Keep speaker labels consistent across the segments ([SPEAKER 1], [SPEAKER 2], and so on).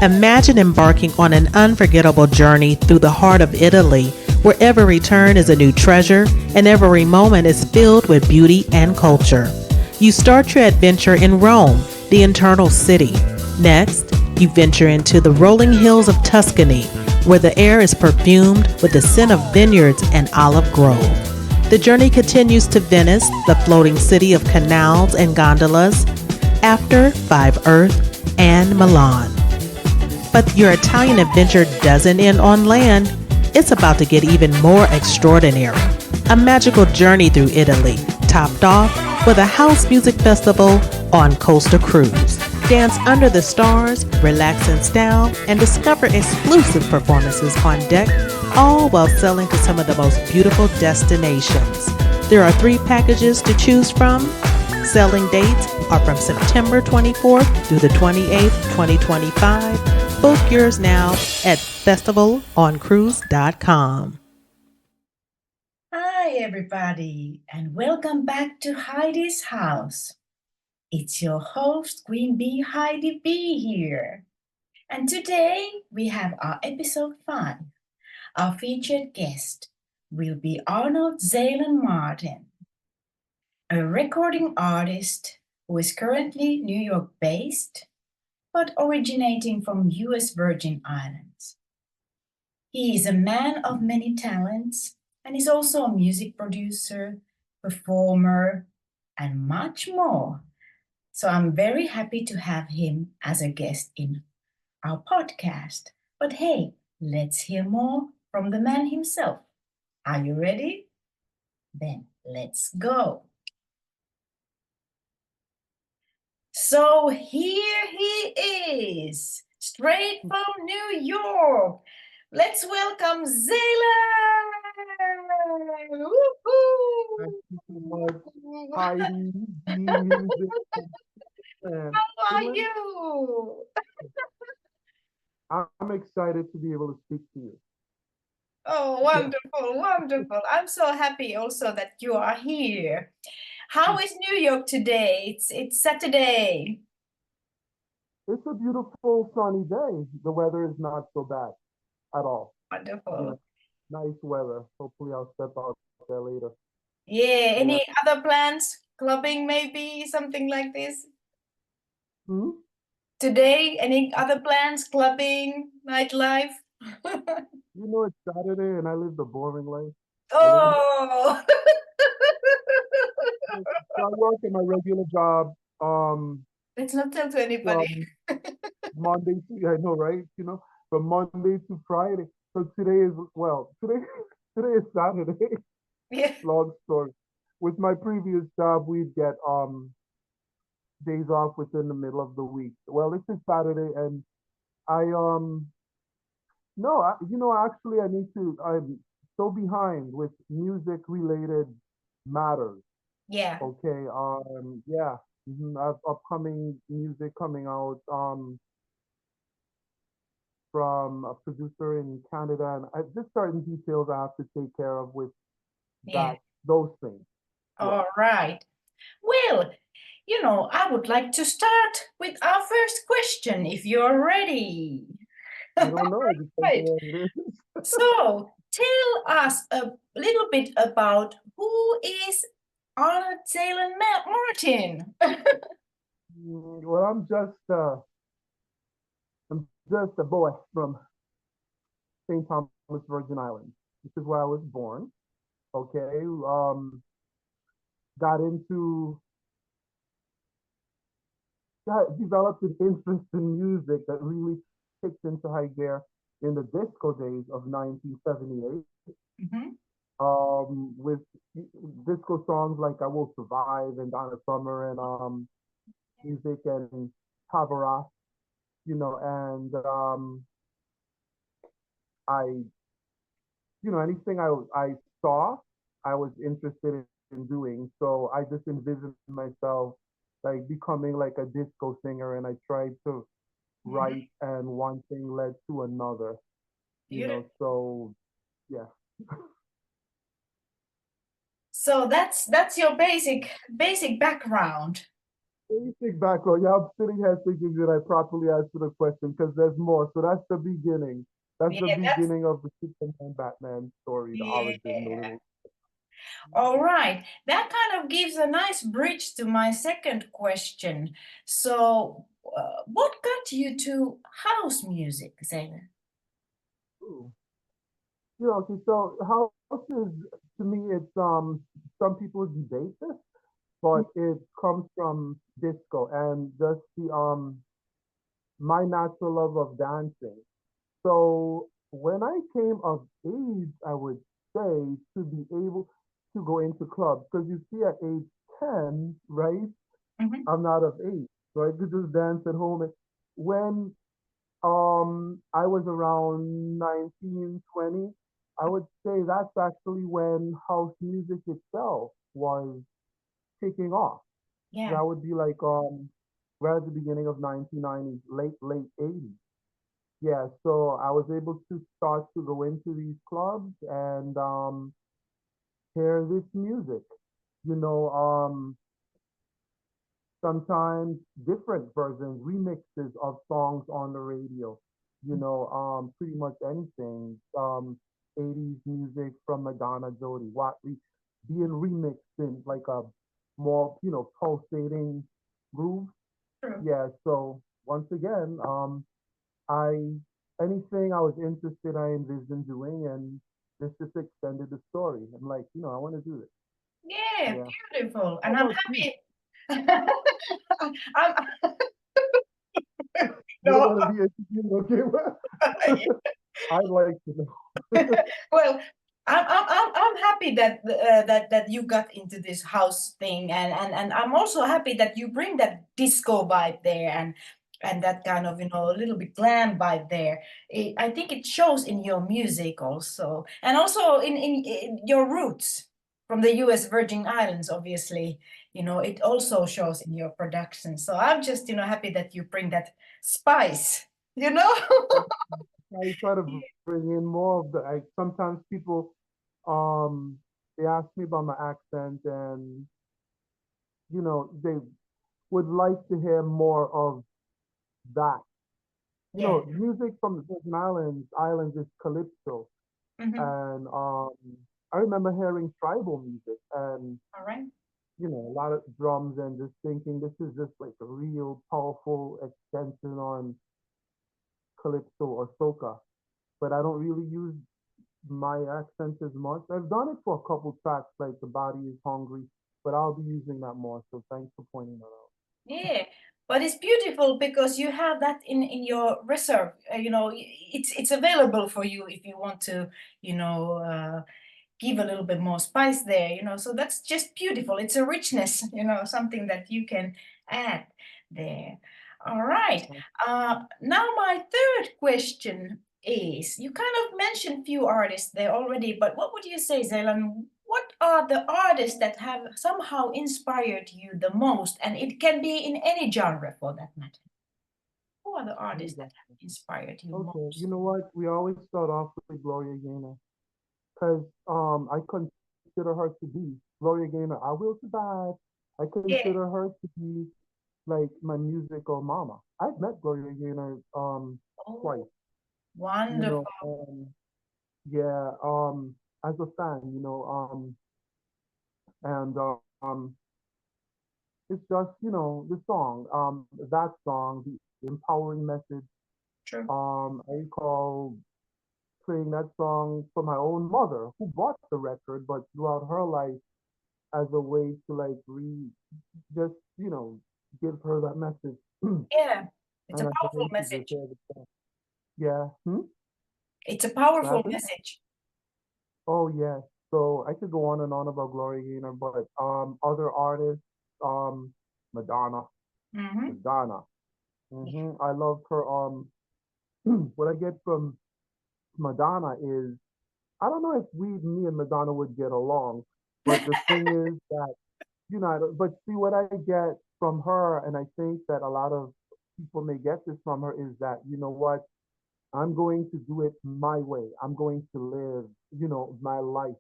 [SPEAKER 1] Imagine embarking on an unforgettable journey through the heart of Italy, where every turn is a new treasure and every moment is filled with beauty and culture. You start your adventure in Rome, the eternal city. Next, you venture into the rolling hills of Tuscany, where the air is perfumed with the scent of vineyards and olive grove. The journey continues to Venice, the floating city of canals and gondolas, after Five Earth and Milan. But your Italian adventure doesn't end on land. It's about to get even more extraordinary. A magical journey through Italy, topped off with a house music festival on Costa Cruise. Dance under the stars, relax in style, and discover exclusive performances on deck, all while sailing to some of the most beautiful destinations. There are 3 packages to choose from. Sailing dates are from September 24th through the 28th, 2025. Book yours now at festivaloncruise.com.
[SPEAKER 2] Hi, everybody, and welcome back to Heidi's house. It's your host, Queen Bee Heidi B here. And today we have our episode 5. Our featured guest will be Arnold Zaylan Martin, a recording artist who is currently New York based, but originating from US Virgin Islands. He is a man of many talents and is also a music producer, performer, and much more. So I'm very happy to have him as a guest in our podcast. But hey, let's hear more from the man himself. Are you ready? Then let's go. So here he is, straight from New York. Let's welcome Zaylan!
[SPEAKER 3] Thank you so much, Heidi. And
[SPEAKER 2] How are
[SPEAKER 3] Finland.
[SPEAKER 2] you?
[SPEAKER 3] I'm excited to be able to speak to you.
[SPEAKER 2] Oh, wonderful, wonderful. I'm so happy also that you are here. How is New York today? It's Saturday.
[SPEAKER 3] It's a beautiful sunny day. The weather is not so bad at all. You
[SPEAKER 2] Wonderful.
[SPEAKER 3] know, nice weather. Hopefully, I'll step out there later.
[SPEAKER 2] Yeah,
[SPEAKER 3] Yeah.
[SPEAKER 2] any other plans? Clubbing maybe, something like this?
[SPEAKER 3] Hmm?
[SPEAKER 2] Today, any other plans? Clubbing, nightlife?
[SPEAKER 3] You know, it's Saturday and I live the boring life.
[SPEAKER 2] Oh,
[SPEAKER 3] So I work in my regular job
[SPEAKER 2] let's not tell to anybody.
[SPEAKER 3] from Monday to, I know, right? From Monday to Friday. So today is Saturday.
[SPEAKER 2] Yeah.
[SPEAKER 3] Long story. With my previous job, we'd get days off within the middle of the week. Well, this is Saturday, and I no, actually, I'm so behind with music related matters.
[SPEAKER 2] Yeah.
[SPEAKER 3] Okay, yeah, I have upcoming music coming out from a producer in Canada, and just certain details I have to take care of with
[SPEAKER 2] Yeah.
[SPEAKER 3] those things. Yeah.
[SPEAKER 2] All right. Well, I would like to start with our first question, if you're ready.
[SPEAKER 3] I don't know. It depends
[SPEAKER 2] Right.
[SPEAKER 3] on what it is.
[SPEAKER 2] So, tell us a little bit about who is Arnold Zaylan Martin.
[SPEAKER 3] Well, I'm just a boy from St. Thomas, Virgin Islands. This is where I was born. Okay. Got into developed an interest in music that really kicked into high gear in the disco days of 1978.
[SPEAKER 2] Mhm.
[SPEAKER 3] With disco songs like "I Will Survive" and "Donna Summer" and music and cabaret, and I anything I saw, I was interested in doing. So I just envisioned myself like becoming like a disco singer, and I tried to write, and one thing led to another.
[SPEAKER 2] Beautiful.
[SPEAKER 3] So yeah.
[SPEAKER 2] So that's your basic background.
[SPEAKER 3] Let me think back on. Yeah, I'm sitting here thinking that I properly answered the question because there's more. So that's the beginning. That's
[SPEAKER 2] Yeah,
[SPEAKER 3] the
[SPEAKER 2] that's
[SPEAKER 3] beginning of the Superman Batman story, the origin, the
[SPEAKER 2] yeah.
[SPEAKER 3] little.
[SPEAKER 2] All right. That kind of gives a nice bridge to my second question. So, what got you to house music, Zayn?
[SPEAKER 3] Ooh. You know, okay, so house is to me it's some people debate this, but it comes from disco and just the my natural love of dancing. So when I came of age, I would say to be able to go into clubs because you see at age 10, right?
[SPEAKER 2] Mhm.
[SPEAKER 3] I'm not of age, so I could just dance at home. And when I was around 19, 20, I would say that's actually when house music itself was taking off.
[SPEAKER 2] Yeah.
[SPEAKER 3] That would be like right at the beginning of 1990s, late 80s. Yeah, so I was able to start to go into these clubs and hear this music. You know, sometimes different versions, remixes of songs on the radio. You know, pretty much anything. 80s music from Madonna, Jody Watley, being remixed in like a more, pulsating groove.
[SPEAKER 2] True.
[SPEAKER 3] Yeah, so once again, I anything I was interested, I envisioned doing, and this just extended the story. I'm like, I want to do this.
[SPEAKER 2] Yeah,
[SPEAKER 3] Yeah.
[SPEAKER 2] beautiful.
[SPEAKER 3] How
[SPEAKER 2] And I'm
[SPEAKER 3] about you?
[SPEAKER 2] happy. I'm,
[SPEAKER 3] You don't
[SPEAKER 2] no,
[SPEAKER 3] want to be interviewed, okay? Well, I'd like to know.
[SPEAKER 2] well, I'm happy that that you got into this house thing, and I'm also happy that you bring that disco vibe there and that kind of a little bit glam vibe there. I think it shows in your music also, and also in your roots from the U.S. Virgin Islands. Obviously, it also shows in your production. So I'm just happy that you bring that spice. You know.
[SPEAKER 3] I try to bring in more of the. Sometimes people, um, they ask me about my accent, and they would like to hear more of that.
[SPEAKER 2] Yeah.
[SPEAKER 3] Music from the Virgin Islands is calypso,
[SPEAKER 2] Hmm.
[SPEAKER 3] and I remember hearing tribal music and
[SPEAKER 2] All right.
[SPEAKER 3] a lot of drums and just thinking this is just like a real powerful extension on calypso or soca. But I don't really use my accent as much. I've done it for a couple tracks like The Body is Hungry, but I'll be using that more. So thanks for pointing that out.
[SPEAKER 2] Yeah, but it's beautiful because you have that in your reserve. It's available for you if you want to, you know, uh, give a little bit more spice there. So that's just beautiful. It's a richness, something that you can add there. All right. Now my third question is, you kind of mentioned few artists there already, but what would you say, Zelan? What are the artists that have somehow inspired you the most? And it can be in any genre for that matter. Who are the artists that have inspired you
[SPEAKER 3] Okay, you
[SPEAKER 2] most?
[SPEAKER 3] know what? We always start off with Gloria Gaynor because I consider her to be Gloria Gaynor. I will survive. I
[SPEAKER 2] Yeah.
[SPEAKER 3] consider her to be like my musical mama. I've met Gloria Gaynor twice.
[SPEAKER 2] Oh,
[SPEAKER 3] You
[SPEAKER 2] wonderful.
[SPEAKER 3] know, yeah, as a fan, and it's just the song, that song, the empowering message.
[SPEAKER 2] True.
[SPEAKER 3] I recall playing that song for my own mother, who bought the record, but throughout her life, as a way to like just give her that message, and
[SPEAKER 2] Yeah. It's a
[SPEAKER 3] as a
[SPEAKER 2] powerful
[SPEAKER 3] way to just
[SPEAKER 2] message.
[SPEAKER 3] hear the song. Yeah.
[SPEAKER 2] It's a
[SPEAKER 3] What
[SPEAKER 2] powerful
[SPEAKER 3] happened?
[SPEAKER 2] message.
[SPEAKER 3] Oh yes. So I could go on and on about Gloria Gaynor, but other artists, um, Madonna,
[SPEAKER 2] Mm-hmm.
[SPEAKER 3] Madonna.
[SPEAKER 2] Yeah.
[SPEAKER 3] I love her. What I get from Madonna is I don't know if me and Madonna would get along, but the thing is that but see what I get from her, and I think that a lot of people may get this from her is that what I'm going to do it my way. I'm going to live, my life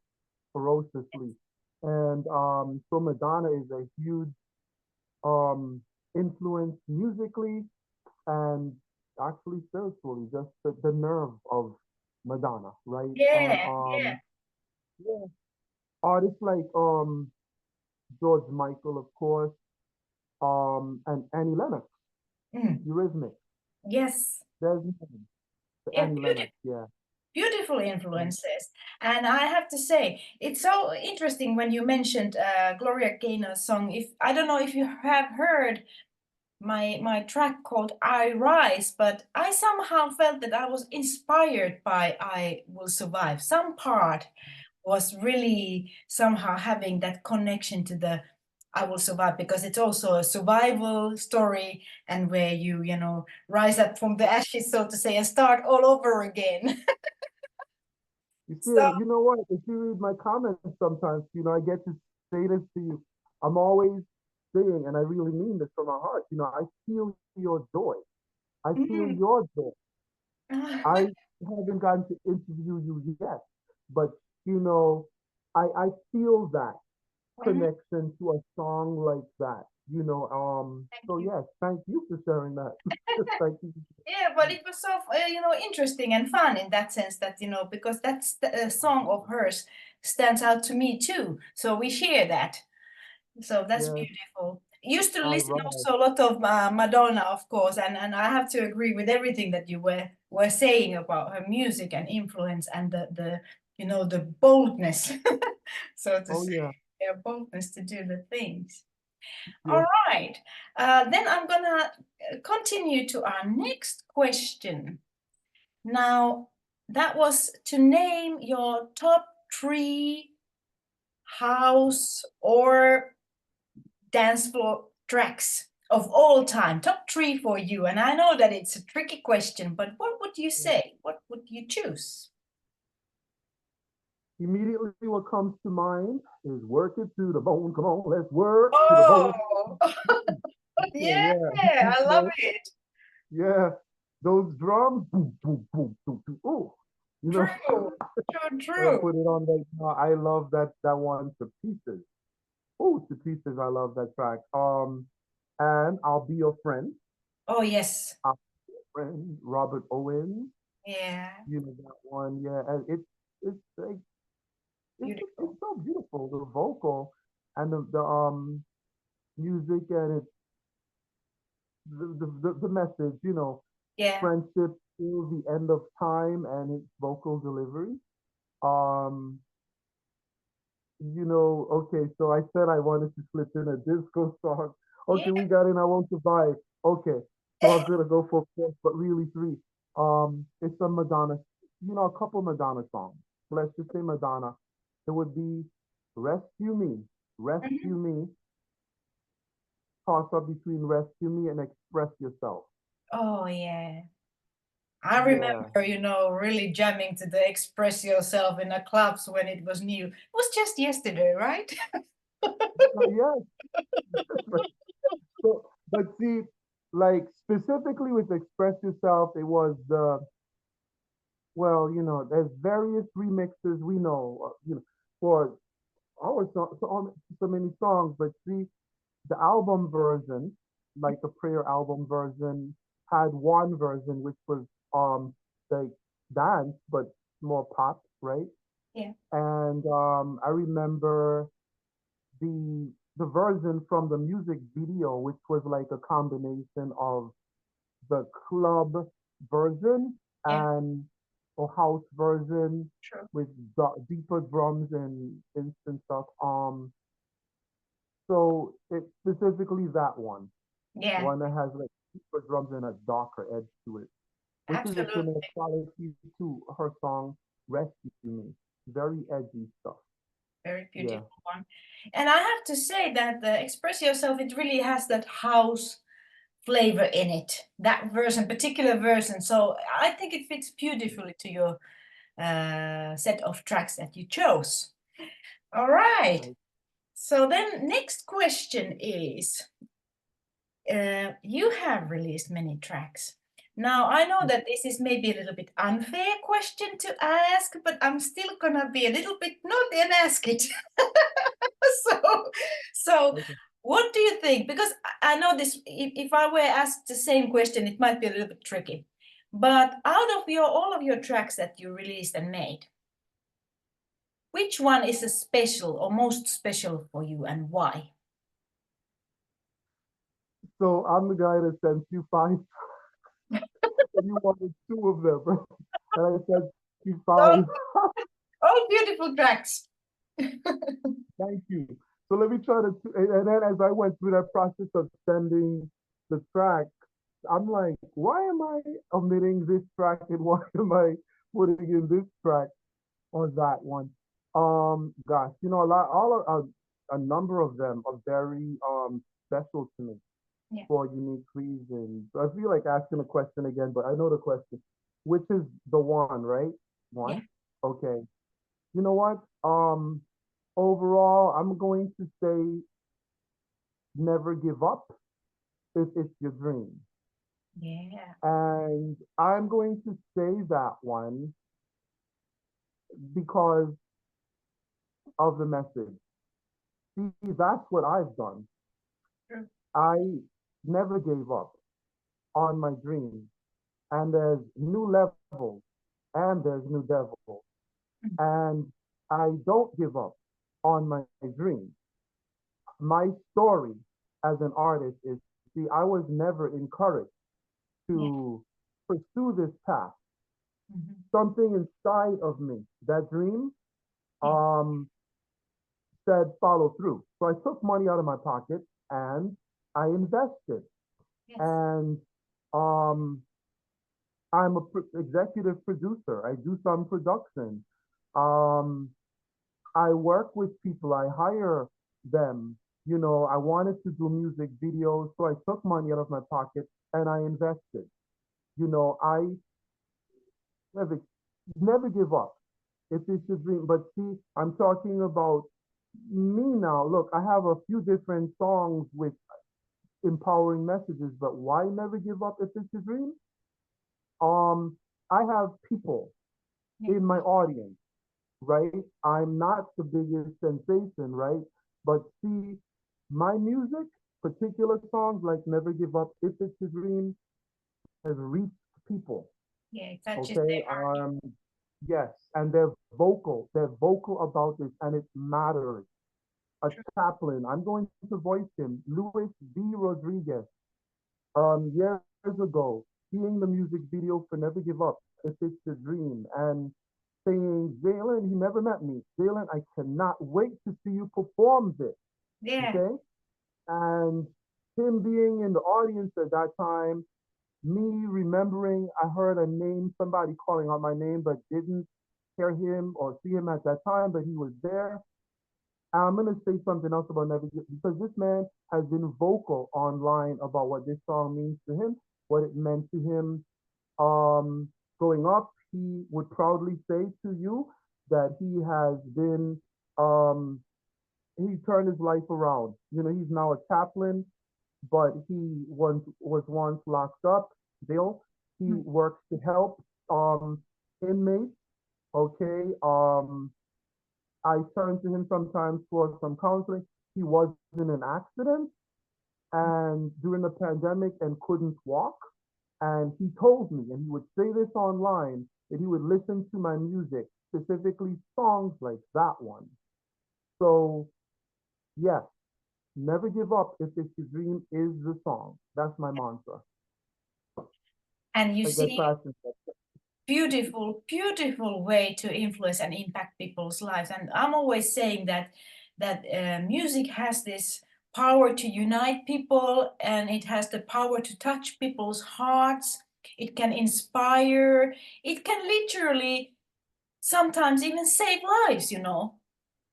[SPEAKER 3] ferociously. And so Madonna is a huge um influence musically and actually spiritually, just the nerve of Madonna, right? And
[SPEAKER 2] Yeah, yeah.
[SPEAKER 3] yeah, artists like George Michael, of course, and Annie Lennox,
[SPEAKER 2] Mm.
[SPEAKER 3] Eurythmics.
[SPEAKER 2] Yes.
[SPEAKER 3] There's none. The
[SPEAKER 2] Yeah,
[SPEAKER 3] Annie Lennox, yeah.
[SPEAKER 2] beautiful
[SPEAKER 3] Mm.
[SPEAKER 2] influences. And I have to say, it's so interesting when you mentioned Gloria Gaynor's song. If I don't know if you have heard my track called I Rise, but I somehow felt that I was inspired by I Will Survive. Some part was really somehow having that connection to the I Will Survive, because it's also a survival story, and where you know, rise up from the ashes, so to say, and start all over again.
[SPEAKER 3] You see,
[SPEAKER 2] So,
[SPEAKER 3] you know what? If you read my comments sometimes, I get to say this to you. I'm always saying, and I really mean this from my heart, I feel your joy. I feel
[SPEAKER 2] mm.
[SPEAKER 3] your joy. I haven't gotten to interview you yet, but you know, I feel that
[SPEAKER 2] Mhm.
[SPEAKER 3] connection to a song like that.
[SPEAKER 2] Thank
[SPEAKER 3] So
[SPEAKER 2] you.
[SPEAKER 3] yes, thank you for sharing that. Thank you.
[SPEAKER 2] Yeah, but it was so interesting and fun in that sense, that because that's the song of hers stands out to me too. So we share that. So that's
[SPEAKER 3] Yes,
[SPEAKER 2] beautiful. Used to
[SPEAKER 3] all
[SPEAKER 2] listen
[SPEAKER 3] right.
[SPEAKER 2] also a lot of Madonna, of course, and I have to agree with everything that you were saying about her music and influence, and the the boldness, so to
[SPEAKER 3] Oh
[SPEAKER 2] say,
[SPEAKER 3] yeah,
[SPEAKER 2] yeah, boldness to do the things. All
[SPEAKER 3] yes.
[SPEAKER 2] right, then I'm gonna continue to our next question. Now, that was to name your top three house or dance floor tracks of all time, top three for you. And I know that it's a tricky question, but what would you say? What would you choose?
[SPEAKER 3] Immediately, what comes to mind is "Work It to the Bone." Come on, let's work to the bone.
[SPEAKER 2] Oh, yeah,
[SPEAKER 3] Yeah,
[SPEAKER 2] I love it.
[SPEAKER 3] yeah. Those drums, boom, boom, boom, boom, boom. Ooh, you know,
[SPEAKER 2] True, true,
[SPEAKER 3] I'll
[SPEAKER 2] true.
[SPEAKER 3] put it on right now. I love that one to pieces. Oh, to pieces. I love that track. And "I'll Be Your Friend."
[SPEAKER 2] Oh, yes.
[SPEAKER 3] I'll Be Your Friend. Robert Owens.
[SPEAKER 2] Yeah,
[SPEAKER 3] That one. Yeah, and it's like it's
[SPEAKER 2] beautiful.
[SPEAKER 3] so beautiful. The vocal and the music and the message.
[SPEAKER 2] Yeah.
[SPEAKER 3] Friendship till the end of time and its vocal delivery. Um, okay, so I said I wanted to slip in a disco song.
[SPEAKER 2] Yeah.
[SPEAKER 3] Okay, we got in I Won't Survive. Okay, so I'm gonna go for four, but really three. It's a Madonna, a couple Madonna songs. Let's just say Madonna. It would be Rescue Me.
[SPEAKER 2] Mhm.
[SPEAKER 3] Rescue Me. Toss up between Rescue Me and Express Yourself.
[SPEAKER 2] Oh, yeah. I
[SPEAKER 3] Yeah.
[SPEAKER 2] remember, really jamming to the Express Yourself in the clubs when it was new. It was just yesterday, right?
[SPEAKER 3] Yes. So, but see, like specifically with Express Yourself, it was there's various remixes we know, for our so many songs, but see, the album version, like the prayer album version, had one version which was like dance, but more pop, right?
[SPEAKER 2] Yeah.
[SPEAKER 3] And I remember the version from the music video, which was like a combination of the club version
[SPEAKER 2] Yeah,
[SPEAKER 3] and a house version
[SPEAKER 2] true.
[SPEAKER 3] with deeper drums and instant stuff. So it's specifically that one, the
[SPEAKER 2] Yeah,
[SPEAKER 3] one that has like deeper drums and a darker edge to it, which is a
[SPEAKER 2] absolutely.
[SPEAKER 3] similar quality to her song "Rescue Me." Very edgy stuff.
[SPEAKER 2] Very
[SPEAKER 3] Yeah.
[SPEAKER 2] beautiful one. And I have to say that the Express Yourself, it really has that house flavor in it, that version, particular version. So I think it fits beautifully to your set of tracks that you chose. All right.
[SPEAKER 3] Right.
[SPEAKER 2] So then next question is, you have released many tracks. Now, I know that this is maybe a little bit unfair question to ask, but I'm still gonna be a little bit naughty and ask it. So, so
[SPEAKER 3] Okay.
[SPEAKER 2] What do you think? Because I know this, if I were asked the same question, it might be a little bit tricky. But out of all of your tracks that you released and made, which one is a special or most special for you and why?
[SPEAKER 3] So I'm the guy that sent you five, and you wanted two of them, and I sent you
[SPEAKER 2] All,
[SPEAKER 3] five.
[SPEAKER 2] all beautiful tracks.
[SPEAKER 3] Thank you. So let me try to, and then as I went through that process of sending the track, I'm like, why am I omitting this track and why am I putting in this track or that one? Gosh, you know, a number of them are very special to me
[SPEAKER 2] Yeah.
[SPEAKER 3] for unique reasons. I feel like asking a question again, but I know the question, which is the one, right?
[SPEAKER 2] Yeah.
[SPEAKER 3] One. Okay. You know what? Overall, I'm going to say never give up if it's your dream.
[SPEAKER 2] Yeah.
[SPEAKER 3] And I'm going to say that one because of the message. See, that's what I've done.
[SPEAKER 2] True.
[SPEAKER 3] I never gave up on my dream. And there's new levels and there's new devils. And I don't give up on my dream. My story as an artist is, see, I was never encouraged
[SPEAKER 2] Yeah.
[SPEAKER 3] to pursue this path.
[SPEAKER 2] Mm-hmm.
[SPEAKER 3] Something inside of me, that dream,
[SPEAKER 2] Yeah.
[SPEAKER 3] said follow through. So I took money out of my pocket and I invested.
[SPEAKER 2] Yes.
[SPEAKER 3] And um, I'm a executive producer. I do some production. Um, I work with people. I hire them. You know, I wanted to do music videos, so I took money out of my pocket and I invested. You know, I never, never give up if it's your dream. But see, I'm talking about me now. Look, I have a few different songs with empowering messages, but why never give up if it's your dream? Um, I have people
[SPEAKER 2] Yeah.
[SPEAKER 3] in my audience, right? I'm not the biggest sensation, right? But see, my music, particular songs like Never Give Up, If It's Your Dream, has reached people.
[SPEAKER 2] Yeah, it touches
[SPEAKER 3] Okay.
[SPEAKER 2] their heart.
[SPEAKER 3] Yes, and they're vocal about this, and it matters. A
[SPEAKER 2] True.
[SPEAKER 3] chaplain, I'm going to voice him, Luis B. Rodriguez, years ago, seeing the music video for Never Give Up, If It's Your Dream, and saying, Zaylan, he never met me. Zaylan, I cannot wait to see you perform this.
[SPEAKER 2] Yeah.
[SPEAKER 3] Okay. And him being in the audience at that time, me remembering I heard a name, somebody calling out my name, but didn't hear him or see him at that time, but he was there. I'm gonna say something else about Never Give because this man has been vocal online about what this song means to him, what it meant to him. Growing up, he would proudly say to you that he has been he turned his life around. You know, he's now a chaplain, but he was once locked up, Bill. He
[SPEAKER 2] Mm.
[SPEAKER 3] works to help inmates. Okay. I turn to him sometimes for some counseling. He was in an accident and during the pandemic and couldn't walk. And he told me, and he would say this online, that he would listen to my music, specifically songs like that one. So, yes, never give up if it's your dream is the song. That's my mantra.
[SPEAKER 2] And you
[SPEAKER 3] I get
[SPEAKER 2] see,
[SPEAKER 3] passionate.
[SPEAKER 2] beautiful, beautiful way to influence and impact people's lives. And I'm always saying that music has this power to unite people, and it has the power to touch people's hearts. It can inspire. It can literally sometimes even save lives. You know,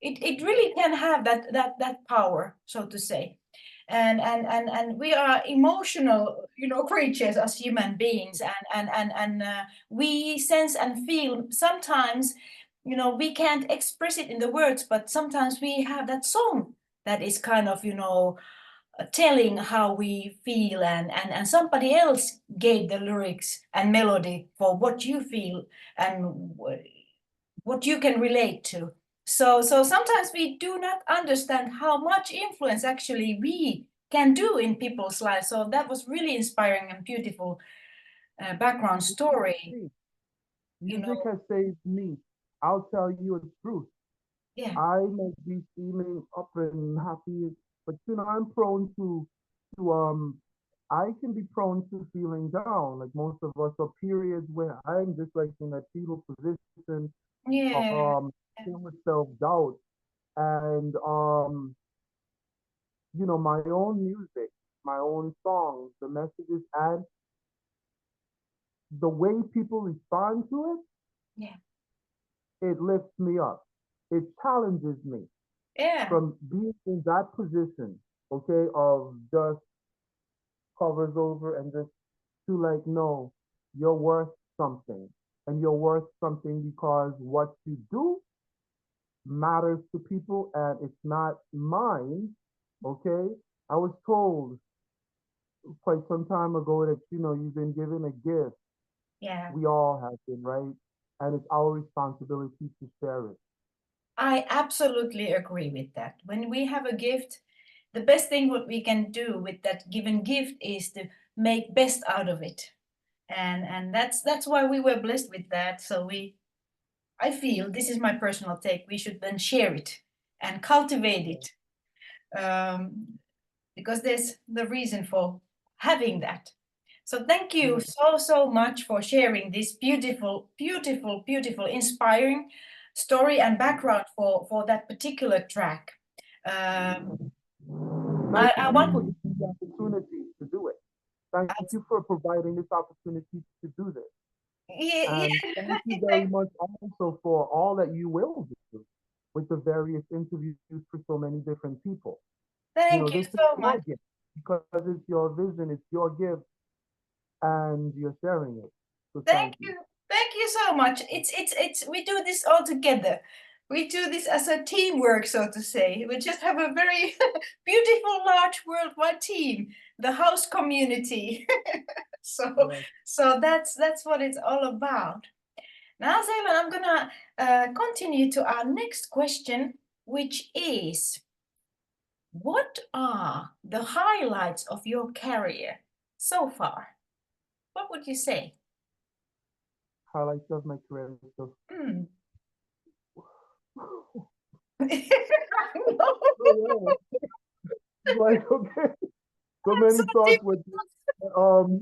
[SPEAKER 2] it really can have that power, so to say. And we are emotional, you know, creatures as human beings, and we sense and feel sometimes, you know, we can't express it in the words, but sometimes we have that song that is kind of, you know, telling how we feel, and somebody else gave the lyrics and melody for what you feel and what you can relate to. So sometimes we do not understand how much influence actually we can do in people's lives. So that was really inspiring and beautiful background story.
[SPEAKER 3] Me.
[SPEAKER 2] You
[SPEAKER 3] Music
[SPEAKER 2] know,
[SPEAKER 3] has saved me. I'll tell you a truth.
[SPEAKER 2] yeah,
[SPEAKER 3] I might be feeling up and happy, but I'm prone to I can be prone to feeling down, like most of us, or periods where I'm just like in a fetal position,
[SPEAKER 2] yeah,
[SPEAKER 3] filled with self-doubt. And my own music, my own songs, the messages, and the way people respond to
[SPEAKER 2] yeah,
[SPEAKER 3] it lifts me up. It challenges me
[SPEAKER 2] yeah.
[SPEAKER 3] from being in that position, okay, of just covers over and just to like, no, you're worth something. And you're worth something because what you do matters to people and it's not mine, okay? I was told quite some time ago that, you've been given a gift.
[SPEAKER 2] Yeah,
[SPEAKER 3] We all have been, right? And it's our responsibility to share it.
[SPEAKER 2] I absolutely agree with that. When we have a gift, the best thing what we can do with that given gift is to make best out of it. And that's why we were blessed with that. So I feel this is my personal take. We should then share it and cultivate it, because there's the reason for having that. So thank you
[SPEAKER 3] Yeah.
[SPEAKER 2] so much for sharing this beautiful, beautiful, beautiful, inspiring story and background for that particular track. Um,
[SPEAKER 3] Thank
[SPEAKER 2] I
[SPEAKER 3] you
[SPEAKER 2] want,
[SPEAKER 3] for giving me the opportunity to do it. Thank you for providing this opportunity to do this.
[SPEAKER 2] yeah,
[SPEAKER 3] And thank you very
[SPEAKER 2] thank,
[SPEAKER 3] much also for all that you will do with the various interviews for so many different people.
[SPEAKER 2] thank you
[SPEAKER 3] This is
[SPEAKER 2] so
[SPEAKER 3] your
[SPEAKER 2] much.
[SPEAKER 3] gift because it's your vision, it's your gift, and you're sharing it. So
[SPEAKER 2] Thank
[SPEAKER 3] thank you.
[SPEAKER 2] you. Thank you so much. It's we do this all together. We do this as a teamwork, so to say. We just have a very beautiful, large worldwide team, the house community. so
[SPEAKER 3] Yes.
[SPEAKER 2] that's what it's all about. Now, Zaylan, I'm gonna continue to our next question, which is, what are the highlights of your career so far? What would you say?
[SPEAKER 3] Highlights of my career. So,
[SPEAKER 2] Hmm.
[SPEAKER 3] oh, yeah. Like, okay, so
[SPEAKER 2] That's so
[SPEAKER 3] many thoughts with
[SPEAKER 2] difficult.
[SPEAKER 3] um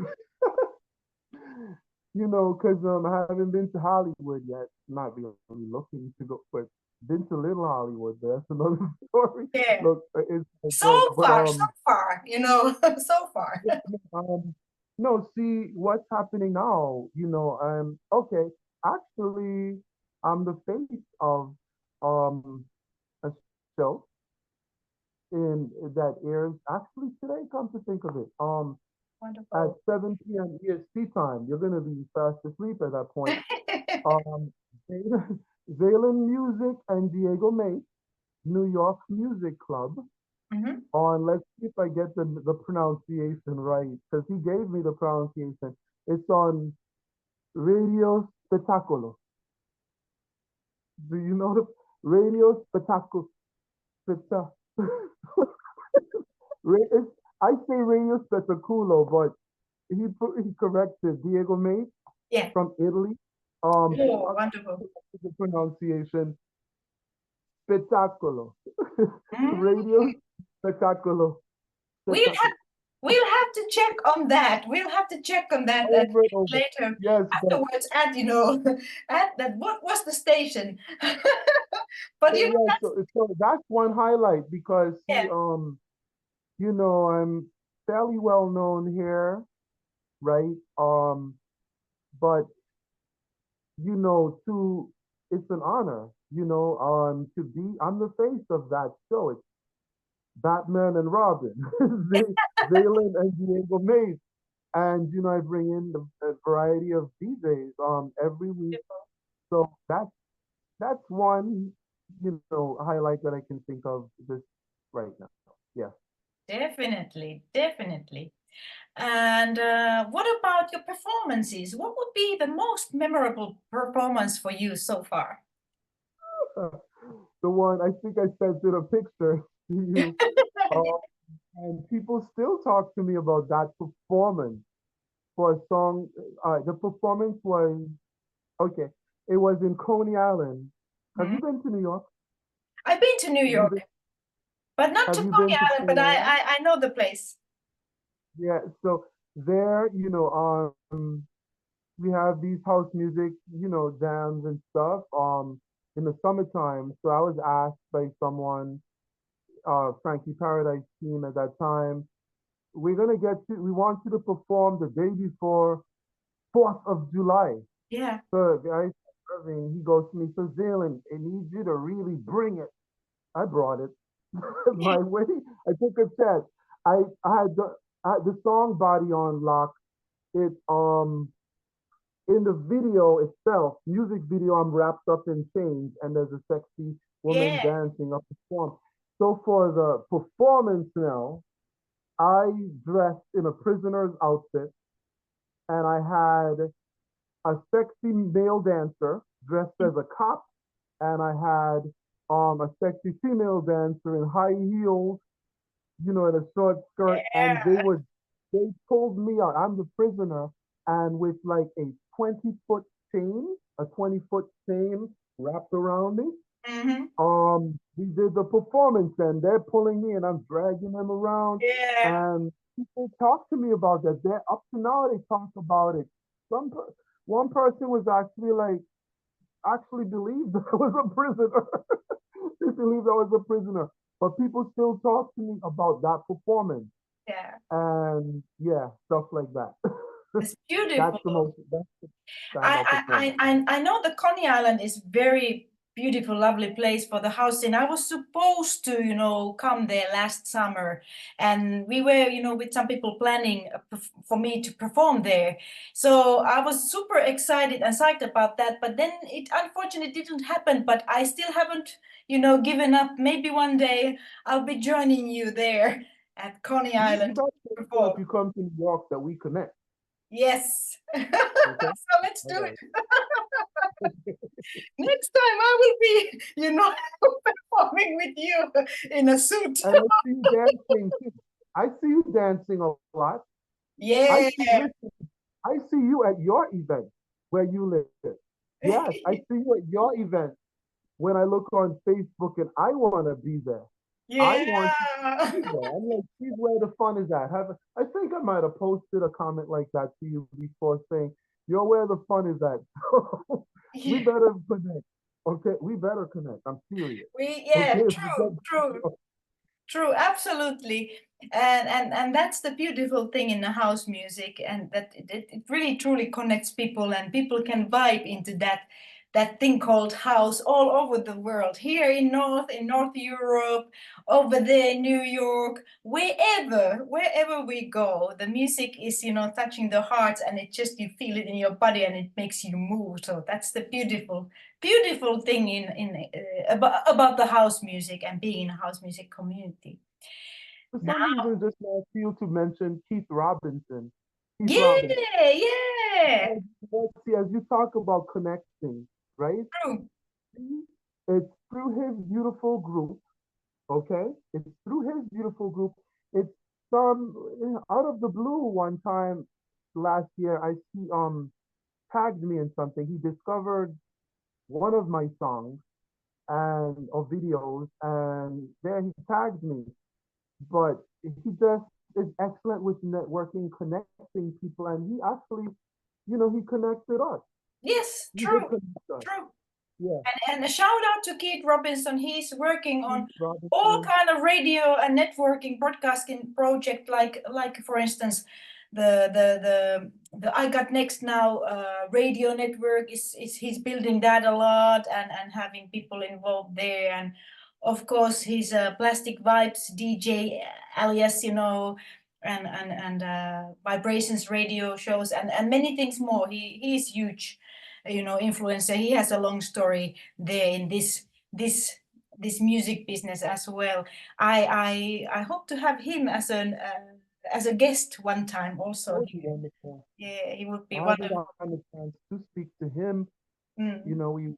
[SPEAKER 3] because I haven't been to Hollywood yet. Not really looking to go, but been to Little Hollywood. But that's another story.
[SPEAKER 2] Yeah.
[SPEAKER 3] Look, it's a joke, but
[SPEAKER 2] So far, so far.
[SPEAKER 3] yeah, no. See what's happening now. Okay. Actually, I'm the face of a show in that airs actually today. Come to think of it, at
[SPEAKER 2] Wonderful.
[SPEAKER 3] 7 p.m. EST time. You're gonna be fast asleep at that point. Um, Zaylan Music and Diego May, New York Music Club.
[SPEAKER 2] Mhm.
[SPEAKER 3] On, let's see if I get the pronunciation right, because he gave me the pronunciation. It's on Radio Spettacolo. Do you know the Radio Spettacolo? Spetta- I say Radio Spettacolo, but he corrected Diego May
[SPEAKER 2] Yeah.
[SPEAKER 3] from Italy. Um,
[SPEAKER 2] Oh,
[SPEAKER 3] uh,
[SPEAKER 2] wonderful.
[SPEAKER 3] the pronunciation Spettacolo.
[SPEAKER 2] Mm.
[SPEAKER 3] Radio Spettacolo.
[SPEAKER 2] We'll have
[SPEAKER 3] Spettacolo.
[SPEAKER 2] we'll have to check on that. We'll have to check on that
[SPEAKER 3] Over and over.
[SPEAKER 2] later
[SPEAKER 3] Yes, but
[SPEAKER 2] afterwards. And at that, what was the station? But
[SPEAKER 3] yeah,
[SPEAKER 2] that's,
[SPEAKER 3] so that's one highlight because
[SPEAKER 2] yeah,
[SPEAKER 3] I'm fairly well known here, right? But to it's an honor, to be I'm the face of that show. It's Batman and Robin, Zaylen and Diego Mays. And I bring in a variety of DJs every week. So that's one, highlight that I can think of this right now. Yeah.
[SPEAKER 2] definitely, definitely. And what about your performances? What would be the most memorable performance for you so far?
[SPEAKER 3] the one I think I sent it a picture to you. Uh, and people still talk to me about that performance for a song. The performance was okay. It was in Coney Island. Have
[SPEAKER 2] Mhm.
[SPEAKER 3] you been to New York?
[SPEAKER 2] I've been to New
[SPEAKER 3] Have you
[SPEAKER 2] York,
[SPEAKER 3] been,
[SPEAKER 2] but not to
[SPEAKER 3] have you
[SPEAKER 2] Coney
[SPEAKER 3] been to
[SPEAKER 2] Island, but
[SPEAKER 3] Coney Island?
[SPEAKER 2] I know the place.
[SPEAKER 3] Yeah. So there, we have these house music, jams and stuff, in the summertime. So I was asked by someone, Frankie Paradise team at that time, we want you to perform the day before 4th of July.
[SPEAKER 2] Yeah.
[SPEAKER 3] So guys, Irving, he goes to me, so Zaylan, I need you to really bring it. I brought it. My way, I took a chance. I had the song body on lock. It in the video itself, music video, I'm wrapped up in chains and there's a sexy woman
[SPEAKER 2] Yeah.
[SPEAKER 3] dancing up the form. So for the performance now, I dressed in a prisoner's outfit and I had a sexy male dancer dressed as a cop and I had a sexy female dancer in high heels, in a short skirt, and
[SPEAKER 2] Yeah.
[SPEAKER 3] they pulled me out. I'm the prisoner, and with like a 20-foot chain, a 20-foot chain wrapped around me.
[SPEAKER 2] Hmm.
[SPEAKER 3] We did the performance, and they're pulling me, and I'm dragging them around,
[SPEAKER 2] Yeah.
[SPEAKER 3] and people talk to me about that. They're up to now they talk about it. Some one person was actually like actually believed that I was a prisoner. They believed I was a prisoner. But people still talk to me about that performance.
[SPEAKER 2] Yeah.
[SPEAKER 3] And yeah, stuff like that.
[SPEAKER 2] It's beautiful.
[SPEAKER 3] That's the standout
[SPEAKER 2] I, I,
[SPEAKER 3] performance.
[SPEAKER 2] I know the Coney Island is very beautiful, lovely place for the house. And I was supposed to, come there last summer, and we were, with some people planning for me to perform there. So I was super excited and psyched about that. But then it unfortunately didn't happen. But I still haven't, given up. Maybe one day I'll be joining you there at Coney
[SPEAKER 3] You
[SPEAKER 2] Island
[SPEAKER 3] got
[SPEAKER 2] to
[SPEAKER 3] to make sure if
[SPEAKER 2] perform.
[SPEAKER 3] you come to New York that we connect.
[SPEAKER 2] Yes.
[SPEAKER 3] Okay.
[SPEAKER 2] So let's
[SPEAKER 3] All
[SPEAKER 2] do it.
[SPEAKER 3] right.
[SPEAKER 2] Next time I will be, performing with you in a suit.
[SPEAKER 3] And I see you dancing too. I see you dancing a lot.
[SPEAKER 2] Yeah.
[SPEAKER 3] Listen, I see you at your event where you live. Yes, I see you at your event when I look on Facebook and I want to be there. I want to
[SPEAKER 2] Yeah.
[SPEAKER 3] be there. I'm like, see where the fun is at. I think I might have posted a comment like that to you before saying, you're where the fun is at. We
[SPEAKER 2] Yeah.
[SPEAKER 3] better connect. Okay, we better connect. I'm serious.
[SPEAKER 2] Yeah,
[SPEAKER 3] Okay,
[SPEAKER 2] true, true. True, absolutely. And that's the beautiful thing in the house music, and that it really truly connects people, and people can vibe into that thing called house all over the world. Here in North Europe, over there in New York, wherever we go, the music is, touching the hearts, and it just you feel it in your body and it makes you move. So that's the beautiful thing about the house music and being in a house music community.
[SPEAKER 3] For
[SPEAKER 2] Now,
[SPEAKER 3] some reason, just now I feel to mention Keith Robinson. Keith Robinson.
[SPEAKER 2] yeah, yeah,
[SPEAKER 3] See, as you talk about connecting, right?
[SPEAKER 2] true.
[SPEAKER 3] It's through his beautiful group, okay? It's through his beautiful group. It's some out of the blue one time last year, I see tagged me in something. He discovered one of my songs and or videos, and there he tagged me. But he just is excellent with networking, connecting people, and he actually, he connected us.
[SPEAKER 2] Yes,
[SPEAKER 3] He did
[SPEAKER 2] true,
[SPEAKER 3] connect us.
[SPEAKER 2] true.
[SPEAKER 3] Yeah.
[SPEAKER 2] And a shout out to Keith Robinson. He's working on
[SPEAKER 3] Keith
[SPEAKER 2] all
[SPEAKER 3] Robinson.
[SPEAKER 2] kind of radio and networking broadcasting project, like for instance, the I Got Next Now radio network is he's building that a lot, and having people involved there. And of course he's a Plastic Vibes DJ, alias, and vibrations radio shows, and many things more. He's huge, influencer. He has a long story there in this music business as well. I hope to have him as a guest one time
[SPEAKER 3] That
[SPEAKER 2] also
[SPEAKER 3] would be
[SPEAKER 2] here.
[SPEAKER 3] wonderful.
[SPEAKER 2] Yeah, he would be
[SPEAKER 3] I
[SPEAKER 2] one
[SPEAKER 3] haven't
[SPEAKER 2] of.
[SPEAKER 3] gotten a chance to speak to him. You
[SPEAKER 2] Mm.
[SPEAKER 3] know, we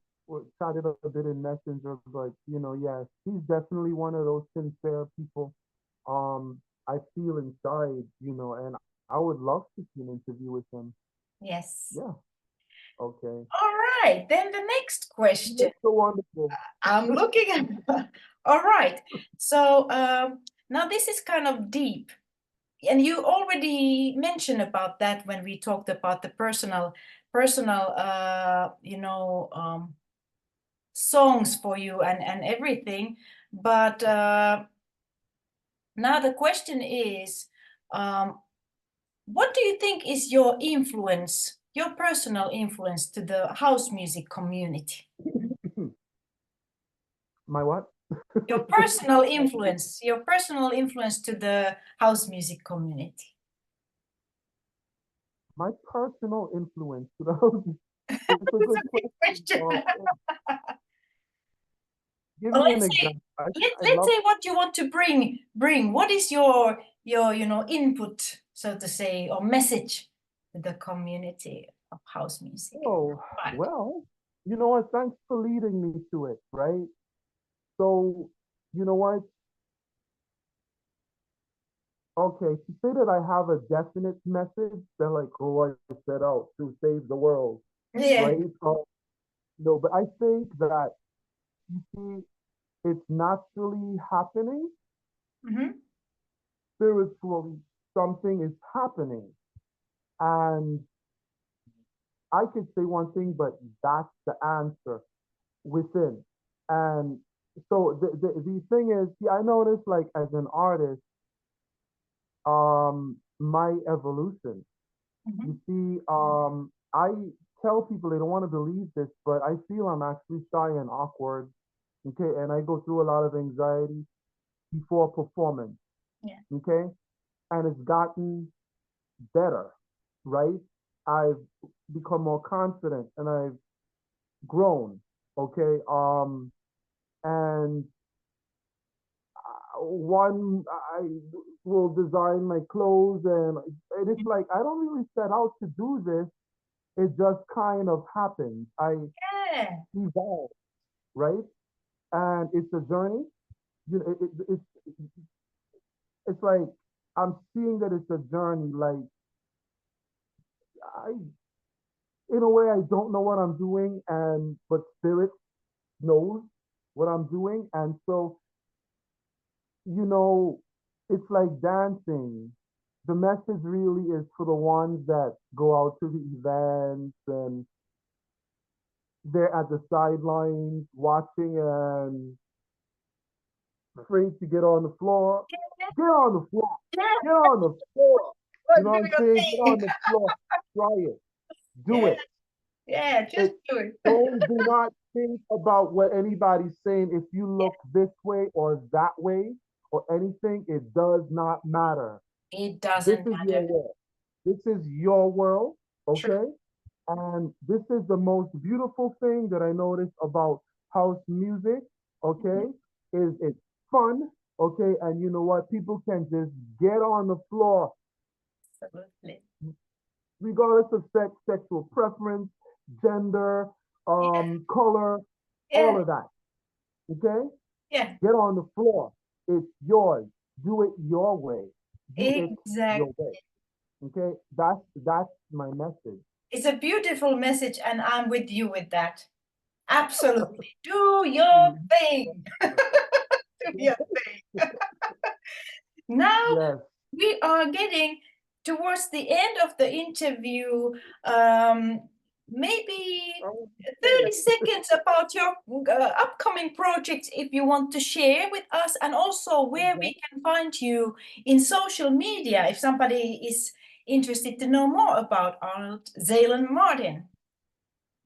[SPEAKER 3] chatted a bit in Messenger, but yes, he's definitely one of those sincere people. I feel inside, and I would love to see an interview with him.
[SPEAKER 2] Yes.
[SPEAKER 3] Yeah. Okay.
[SPEAKER 2] All right. Then the next
[SPEAKER 3] He
[SPEAKER 2] question.
[SPEAKER 3] looks so wonderful.
[SPEAKER 2] I'm looking at. All right. So now this is kind of deep, and you already mentioned about that when we talked about the personal, songs for you and everything. But now the question is, um, what do you think is your influence, your personal influence to the house music community?
[SPEAKER 3] My what?
[SPEAKER 2] Your personal influence to the house music community.
[SPEAKER 3] My personal influence to the house. It's a
[SPEAKER 2] It's
[SPEAKER 3] good
[SPEAKER 2] a big
[SPEAKER 3] question.
[SPEAKER 2] question.
[SPEAKER 3] Give
[SPEAKER 2] But
[SPEAKER 3] me an example. I
[SPEAKER 2] let's
[SPEAKER 3] love.
[SPEAKER 2] say what you want to bring. What is your input, so to say, or message to the community of house music?
[SPEAKER 3] Oh,
[SPEAKER 2] Right.
[SPEAKER 3] well, you know what? Thanks for leading me to it, right? So, you know what? Okay, to say that I have a definite message, they're like, oh, I set out to save the world,
[SPEAKER 2] Yeah.
[SPEAKER 3] right? No, but I think that, you see, it's naturally happening
[SPEAKER 2] Hmm.
[SPEAKER 3] spiritually. Something is happening. And I could say one thing, but that's the answer within. And so the thing is, see, I noticed like as an artist, my evolution. You
[SPEAKER 2] Hmm.
[SPEAKER 3] see, I tell people they don't want to believe this, but I feel I'm actually shy and awkward. Okay, and I go through a lot of anxiety before performance.
[SPEAKER 2] Yeah.
[SPEAKER 3] Okay, and it's gotten better, right? I've become more confident and I've grown. Okay, and one I will design my clothes, and it's like I don't really set out to do this. It just kind of happens. I
[SPEAKER 2] Yeah.
[SPEAKER 3] evolve, right? And it's a journey. You know, it's like I'm seeing that it's a journey. Like I, in a way, I don't know what I'm doing, and but spirit knows what I'm doing, and so you know, it's like dancing. The message really is for the ones that go out to the events and they're at the sidelines watching and afraid to get on the floor. Get on the floor.
[SPEAKER 2] Yeah.
[SPEAKER 3] Get on the floor. You
[SPEAKER 2] But
[SPEAKER 3] know
[SPEAKER 2] do
[SPEAKER 3] what I'm
[SPEAKER 2] your
[SPEAKER 3] saying? Get
[SPEAKER 2] thing.
[SPEAKER 3] on the floor. Try it. Do
[SPEAKER 2] Yeah.
[SPEAKER 3] it.
[SPEAKER 2] Yeah. Just
[SPEAKER 3] It
[SPEAKER 2] do it.
[SPEAKER 3] don't do not think about what anybody's saying. If you look this way or that way or anything, it does not matter.
[SPEAKER 2] It
[SPEAKER 3] This
[SPEAKER 2] doesn't
[SPEAKER 3] is your
[SPEAKER 2] matter.
[SPEAKER 3] world. This is your world,
[SPEAKER 2] True.
[SPEAKER 3] okay? And this is the most beautiful thing that I noticed about house music, okay? Is it's fun, okay? And you know what? People can just get on the floor,
[SPEAKER 2] Absolutely.
[SPEAKER 3] regardless of sex, sexual preference, gender,
[SPEAKER 2] Yeah.
[SPEAKER 3] color, all
[SPEAKER 2] Yeah.
[SPEAKER 3] of that, okay?
[SPEAKER 2] Yeah.
[SPEAKER 3] Get on the floor. It's yours. Do it your way. Do it your
[SPEAKER 2] Exactly.
[SPEAKER 3] way. Okay, that's my message.
[SPEAKER 2] It's a beautiful message, and I'm with you with that. Absolutely. Do your thing. Do your thing. Now
[SPEAKER 3] Yes.
[SPEAKER 2] we are getting towards the end of the interview. Maybe
[SPEAKER 3] Oh,
[SPEAKER 2] 30 seconds about your upcoming projects if you want to share with us, and also where
[SPEAKER 3] yeah.
[SPEAKER 2] we can find you in social media if somebody is interested to know more about Arnold Zaylan Martin.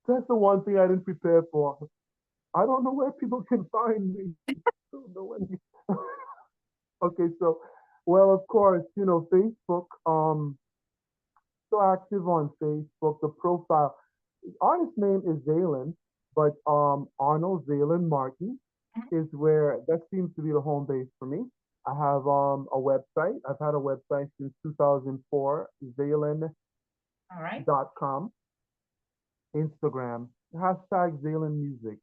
[SPEAKER 3] That's the one thing I didn't prepare for. I don't know where people can find me. I don't know okay, so well, of course, Facebook. So active on Facebook. The profile artist name is Zaylan, but Arnold Zaylan Martin is where that seems to be the home base for me. I have a website. I've had a website since 2004,
[SPEAKER 2] All right.
[SPEAKER 3] Zaylan.com. Instagram, hashtag Zaylan Music.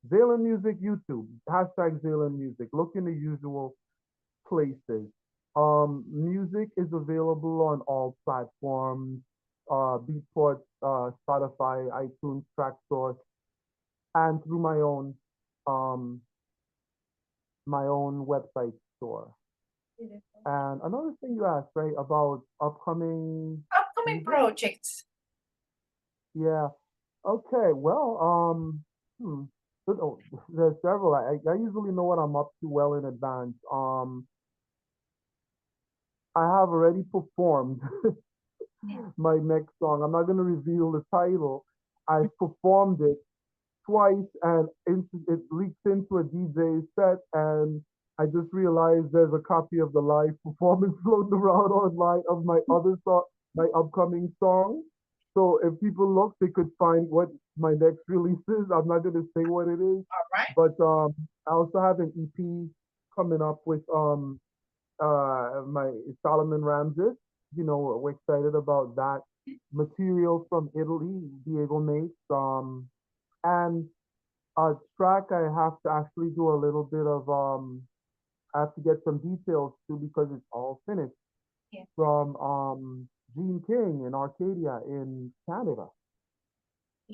[SPEAKER 3] Zaylan Music YouTube. Hashtag Zaylan Music. Look in the usual places. Music is available on all platforms. Beatport, Spotify, iTunes, TrackSource, and through um my own website store.
[SPEAKER 2] Beautiful.
[SPEAKER 3] And another thing you asked, right, about upcoming
[SPEAKER 2] Upcoming
[SPEAKER 3] music?
[SPEAKER 2] projects.
[SPEAKER 3] Yeah. Okay. Well, hmm. Oh, there's several. I usually know what I'm up to well in advance. I have already performed
[SPEAKER 2] Yeah.
[SPEAKER 3] my next song. I'm not gonna reveal the title. I performed it twice, and it leaked into a DJ set, and I just realized there's a copy of the live performance floating around online of my other song, my upcoming song. So if people look, they could find what my next release is. I'm not gonna say what it is,
[SPEAKER 2] All right.
[SPEAKER 3] but I also have an EP coming up with my Solomon Ramses. We're excited about that material from Italy, Diego makes. And a track I have to actually do a little bit of I have to get some details too because it's all finished
[SPEAKER 2] Yeah.
[SPEAKER 3] from Gene King in Arcadia in Canada.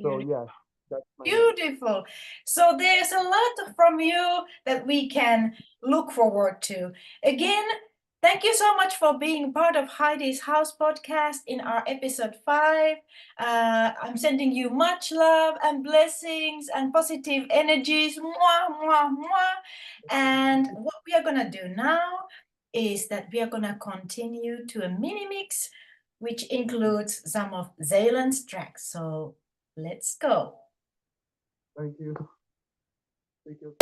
[SPEAKER 3] So
[SPEAKER 2] Beautiful.
[SPEAKER 3] yes, that's my next.
[SPEAKER 2] Beautiful. So there's a lot from you that we can look forward to. Again, thank you so much for being part of Heidi's House podcast in our episode 5. I'm sending you much love and blessings and positive energies. Mwah, mwah, mwah. And what we are going to do now is that we are going to continue to a mini mix, which includes some of Zaylan's tracks. So let's go.
[SPEAKER 3] Thank you. Thank you.